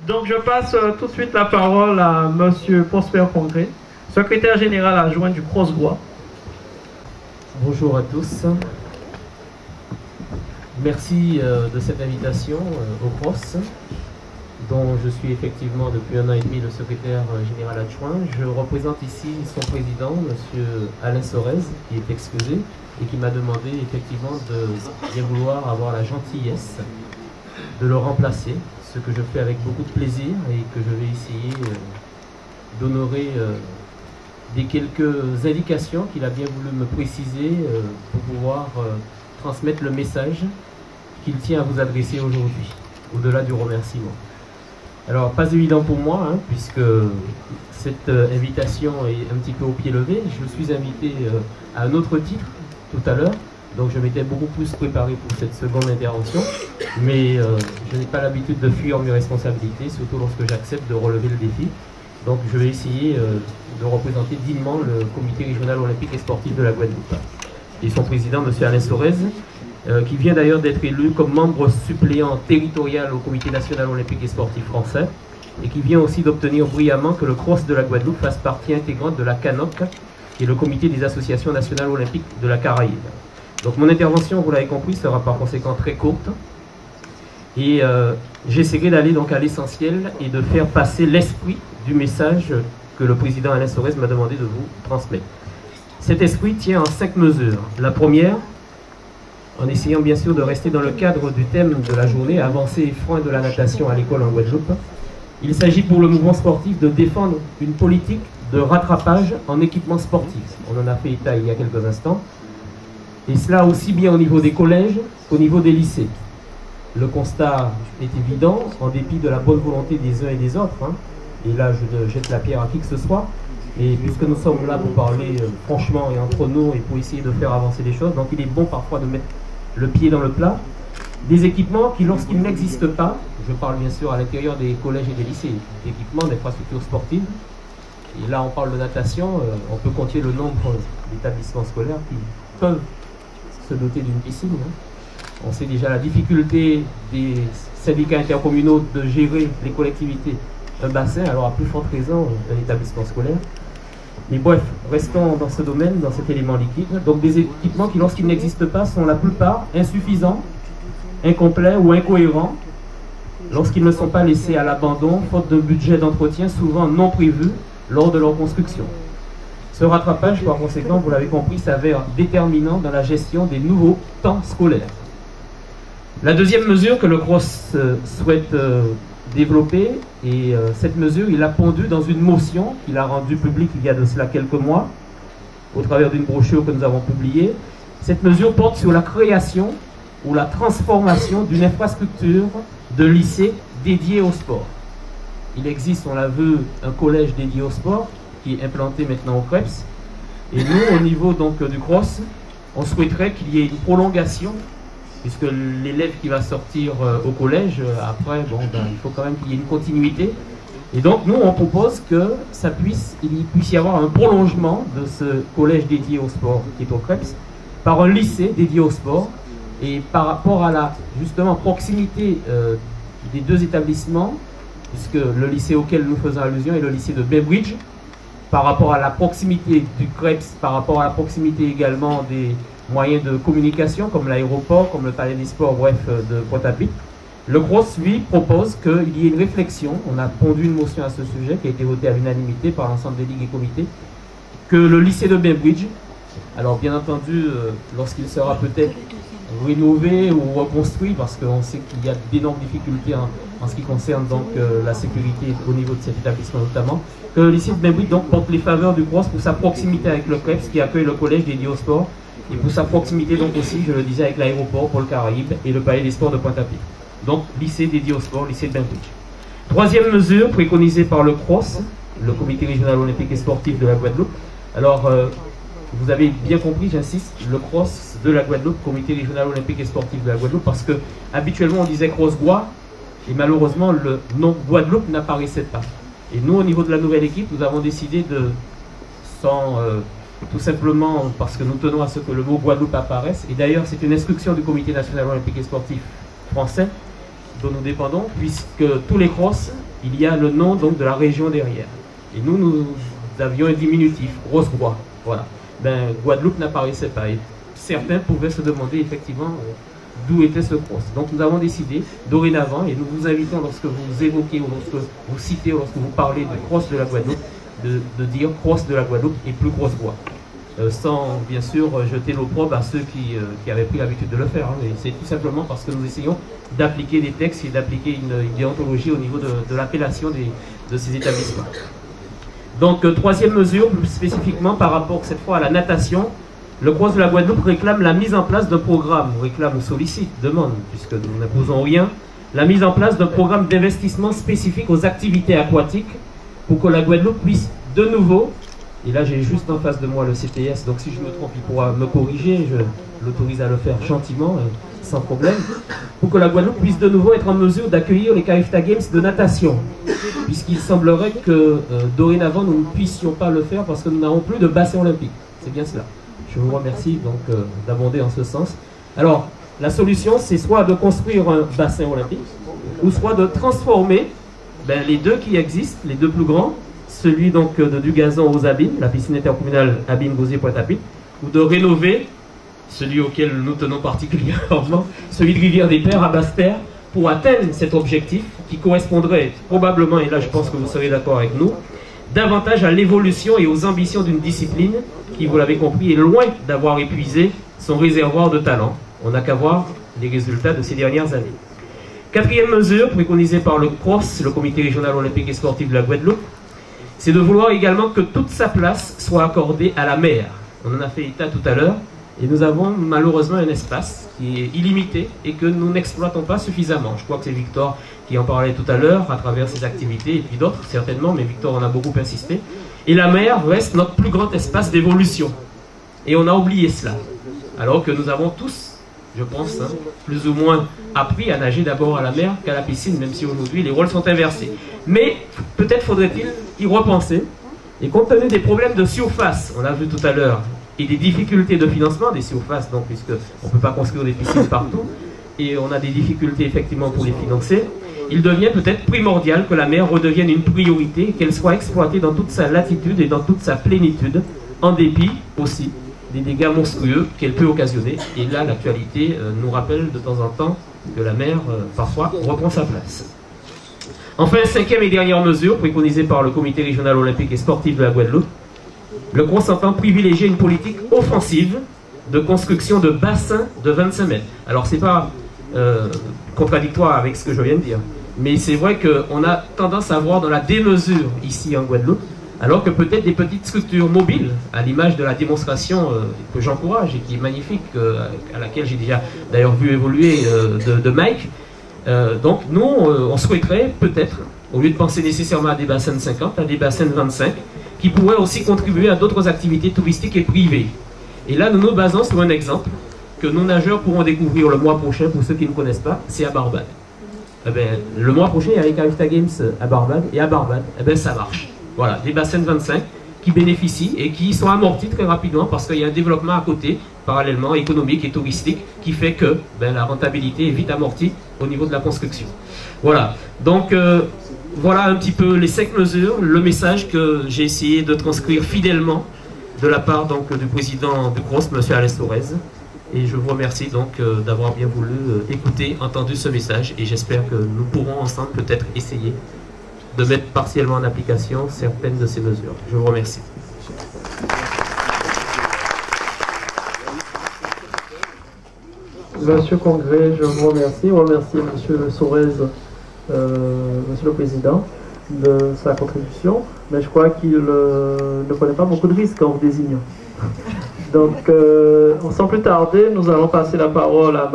Donc je passe tout de suite la parole à Monsieur Prosper Congré, secrétaire général adjoint du Cross-Bois. Bonjour à tous. Merci de cette invitation au Cross, dont je suis effectivement depuis 1 an et demi le secrétaire général adjoint. Je représente ici son président, Monsieur Alain Sorez, qui est excusé et qui m'a demandé effectivement de bien vouloir avoir la gentillesse de le remplacer, ce que je fais avec beaucoup de plaisir et que je vais essayer d'honorer des quelques indications qu'il a bien voulu me préciser pour pouvoir transmettre le message qu'il tient à vous adresser aujourd'hui, au-delà du remerciement. Alors, pas évident pour moi, hein, puisque cette invitation est un petit peu au pied levé. Je suis invité à un autre titre tout à l'heure, donc je m'étais beaucoup plus préparé pour cette seconde intervention, mais je n'ai pas l'habitude de fuir mes responsabilités, surtout lorsque j'accepte de relever le défi. Donc je vais essayer de représenter dignement le comité régional olympique et sportif de la Guadeloupe. Et son président, M. Alain Sorez, qui vient d'ailleurs d'être élu comme membre suppléant territorial au comité national olympique et sportif français, et qui vient aussi d'obtenir brillamment que le CROSS de la Guadeloupe fasse partie intégrante de la CANOC, qui est le comité des associations nationales olympiques de la Caraïbe. Donc mon intervention, vous l'avez compris, sera par conséquent très courte. Et j'essaierai d'aller donc à l'essentiel et de faire passer l'esprit du message que le président Alain Sorez m'a demandé de vous transmettre. Cet esprit tient en 5 mesures. La première, en essayant bien sûr de rester dans le cadre du thème de la journée, avancée et frein de la natation à l'école en Guadeloupe. Il s'agit pour le mouvement sportif de défendre une politique de rattrapage en équipement sportif. On en a fait état il y a quelques instants. Et cela aussi bien au niveau des collèges qu'au niveau des lycées. Le constat est évident, en dépit de la bonne volonté des uns et des autres, hein. Et là je ne jette la pierre à qui que ce soit, et puisque nous sommes là pour parler franchement et entre nous et pour essayer de faire avancer les choses, donc il est bon parfois de mettre le pied dans le plat. Des équipements qui, lorsqu'ils n'existent pas, je parle bien sûr à l'intérieur des collèges et des lycées, d'équipements, d'infrastructures sportives, et là on parle de natation, on peut compter le nombre d'établissements scolaires qui peuvent se doter d'une piscine, hein. On sait déjà la difficulté des syndicats intercommunaux de gérer les collectivités un bassin, alors à plus forte raison un établissement scolaire. Mais bref, restons dans ce domaine, dans cet élément liquide. Donc des équipements qui, lorsqu'ils n'existent pas, sont la plupart insuffisants, incomplets ou incohérents, lorsqu'ils ne sont pas laissés à l'abandon, faute d'un budget d'entretien souvent non prévu lors de leur construction. Ce rattrapage, par conséquent, vous l'avez compris, s'avère déterminant dans la gestion des nouveaux temps scolaires. La deuxième mesure que le CROSS souhaite développer, et cette mesure, il l'a pondue dans une motion qu'il a rendue publique il y a de cela quelques mois, au travers d'une brochure que nous avons publiée. Cette mesure porte sur la création ou la transformation d'une infrastructure de lycée dédiée au sport. Il existe, on l'a vu, un collège dédié au sport qui est implanté maintenant au CREPS. Et nous, au niveau donc du CROSS, on souhaiterait qu'il y ait une prolongation, puisque l'élève qui va sortir au collège, après, bon, il faut quand même qu'il y ait une continuité. Et donc, nous, on propose que il puisse y avoir un prolongement de ce collège dédié au sport qui est au CREPS, par un lycée dédié au sport. Et par rapport à la, justement, proximité des deux établissements, puisque le lycée auquel nous faisons allusion est le lycée de Bainbridge, par rapport à la proximité du CREPS, par rapport à la proximité également des moyens de communication comme l'aéroport, comme le palais des sports, bref, de Pointe-à-Pitre. Le CROSS, lui, propose qu'il y ait une réflexion. On a pondu une motion à ce sujet qui a été votée à l'unanimité par l'ensemble des ligues et comités, que le lycée de Bainbridge, alors bien entendu, lorsqu'il sera peut-être rénové ou reconstruit, parce qu'on sait qu'il y a d'énormes difficultés en ce qui concerne donc la sécurité au niveau de cet établissement notamment, que le lycée de Bainbridge donc porte les faveurs du CROSS pour sa proximité avec le CREPS qui accueille le collège dédié au sport, et pour sa proximité donc aussi, je le disais, avec l'aéroport pour le Caraïbe et le palais des sports de Pointe-à-Pitre. Donc lycée dédié au sport, lycée de Bainbridge. Troisième mesure préconisée par le CROSS, le comité régional olympique et sportif de la Guadeloupe. Alors vous avez bien compris, j'insiste, le CROSS de la Guadeloupe, comité régional olympique et sportif de la Guadeloupe, parce que habituellement on disait CROSS-Gois, et malheureusement le nom Guadeloupe n'apparaissait pas. Et nous, au niveau de la nouvelle équipe, nous avons décidé de, tout simplement parce que nous tenons à ce que le mot Guadeloupe apparaisse, et d'ailleurs c'est une instruction du comité national olympique et sportif français, dont nous dépendons, puisque tous les crosses, il y a le nom donc de la région derrière. Et nous avions un diminutif, Grosse-Groix. Voilà. Ben, Guadeloupe n'apparaissait pas. Et certains pouvaient se demander effectivement d'où était ce cross. Donc nous avons décidé, dorénavant, et nous vous invitons lorsque vous évoquez, ou lorsque vous citez, ou lorsque vous parlez de cross de la Guadeloupe, de dire cross de la Guadeloupe et plus Grosse-Groix. Sans bien sûr jeter l'opprobre à ceux qui avaient pris l'habitude de le faire. Hein. C'est tout simplement parce que nous essayons d'appliquer des textes et d'appliquer une déontologie au niveau de l'appellation de ces établissements. Donc, troisième mesure, plus spécifiquement par rapport cette fois à la natation, le cross de la Guadeloupe réclame la mise en place d'un programme, réclame, sollicite, demande, puisque nous n'imposons rien, la mise en place d'un programme d'investissement spécifique aux activités aquatiques pour que la Guadeloupe puisse de nouveau, et là j'ai juste en face de moi le CPS, donc si je me trompe il pourra me corriger, je l'autorise à le faire gentiment, sans problème, pour que la Guadeloupe puisse de nouveau être en mesure d'accueillir les CAIFTA Games de natation, puisqu'il semblerait que dorénavant nous ne puissions pas le faire parce que nous n'avons plus de bassin olympique. C'est bien cela. Je vous remercie donc d'abonder en ce sens. Alors, la solution, c'est soit de construire un bassin olympique, ou soit de transformer les deux qui existent, les deux plus grands, celui donc du Gazon aux Abîmes, la piscine intercommunale Abîmes-Gosier-Pointe-à-Pitre, ou de rénover celui auquel nous tenons particulièrement, celui de Rivière-des-Pères à Basse-Terre, pour atteindre cet objectif qui correspondrait probablement, et là je pense que vous serez d'accord avec nous, davantage à l'évolution et aux ambitions d'une discipline qui, vous l'avez compris, est loin d'avoir épuisé son réservoir de talent. On n'a qu'à voir les résultats de ces dernières années. Quatrième mesure préconisée par le CROSS, le Comité régional olympique et sportif de la Guadeloupe, c'est de vouloir également que toute sa place soit accordée à la mer. On en a fait état tout à l'heure, et nous avons malheureusement un espace qui est illimité et que nous n'exploitons pas suffisamment. Je crois que c'est Victor qui en parlait tout à l'heure à travers ses activités, et puis d'autres certainement, mais Victor en a beaucoup insisté. Et la mer reste notre plus grand espace d'évolution. Et on a oublié cela. Alors que nous avons tous, je pense, plus ou moins appris à nager d'abord à la mer qu'à la piscine, même si aujourd'hui les rôles sont inversés. Mais peut-être faudrait-il y repenser. Et compte tenu des problèmes de surface, on l'a vu tout à l'heure, et des difficultés de financement des surfaces, donc puisqu'on ne peut pas construire des piscines partout, et on a des difficultés effectivement pour les financer, il devient peut-être primordial que la mer redevienne une priorité, qu'elle soit exploitée dans toute sa latitude et dans toute sa plénitude, en dépit aussi des dégâts monstrueux qu'elle peut occasionner. Et là, l'actualité nous rappelle de temps en temps que la mer, parfois, reprend sa place. Enfin, cinquième et dernière mesure, préconisée par le Comité régional olympique et sportif de la Guadeloupe, le CROSS entend privilégier une politique offensive de construction de bassins de 25 mètres. Alors, ce n'est pas contradictoire avec ce que je viens de dire, mais c'est vrai qu'on a tendance à voir dans la démesure ici en Guadeloupe, alors que peut-être des petites structures mobiles, à l'image de la démonstration que j'encourage et qui est magnifique, à laquelle j'ai déjà d'ailleurs vu évoluer de Mike. Donc nous, on souhaiterait peut-être, au lieu de penser nécessairement à des bassins de 50, à des bassins de 25, qui pourraient aussi contribuer à d'autres activités touristiques et privées. Et là, nous nous basons sur un exemple que nos nageurs pourront découvrir le mois prochain, pour ceux qui ne connaissent pas, c'est à Barbade. Eh bien, le mois prochain, il y a les CAIFTA Games à Barbade, et à Barbade, eh bien, ça marche. Voilà, des bassins de 25 qui bénéficient et qui sont amortis très rapidement parce qu'il y a un développement à côté, parallèlement, économique et touristique, qui fait que la rentabilité est vite amortie au niveau de la construction. Voilà, donc voilà un petit peu les 5 mesures, le message que j'ai essayé de transcrire fidèlement de la part donc, du président du CROSS, M. Alain Sorez. Et je vous remercie donc d'avoir bien voulu écouter, entendu ce message, et j'espère que nous pourrons ensemble peut-être essayer de mettre partiellement en application certaines de ces mesures. Je vous remercie. Monsieur Congrès, je vous remercie. Je remercie Monsieur Sorez, Monsieur le Président, de sa contribution, mais je crois qu'il ne prenait pas beaucoup de risques en vous désignant. Donc, sans plus tarder, nous allons passer la parole à